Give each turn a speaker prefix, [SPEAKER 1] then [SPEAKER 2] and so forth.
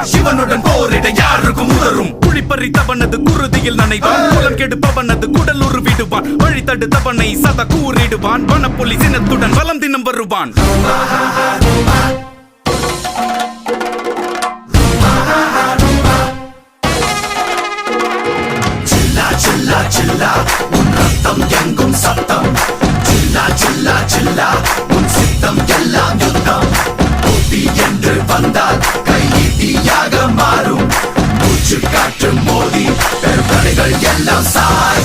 [SPEAKER 1] சிவனுடன் போரிட யாருக்கும் உதரும். குழிப்பறித்தவனது குருதியில் நனைவான், குலம் கெடுப்பவனது குடல் உருவிடுவான். வழி தடுத்தவனை சத கூறிடுவான். வனப்புலி சினத்துடன் வலம் தினம் வருவான். சில்லா சில்லா உன் ரத்தம் எங்கும் சத்தம். சில்லா சில்லா சில்லா உன் சித்தம் எல்லாம் யுத்தம். போட்டி என்று வந்தால் கையீட்டியாக மாறும். மூச்சு காற்று மோதி பெருந்தடைகள் எல்லாம் சாய்.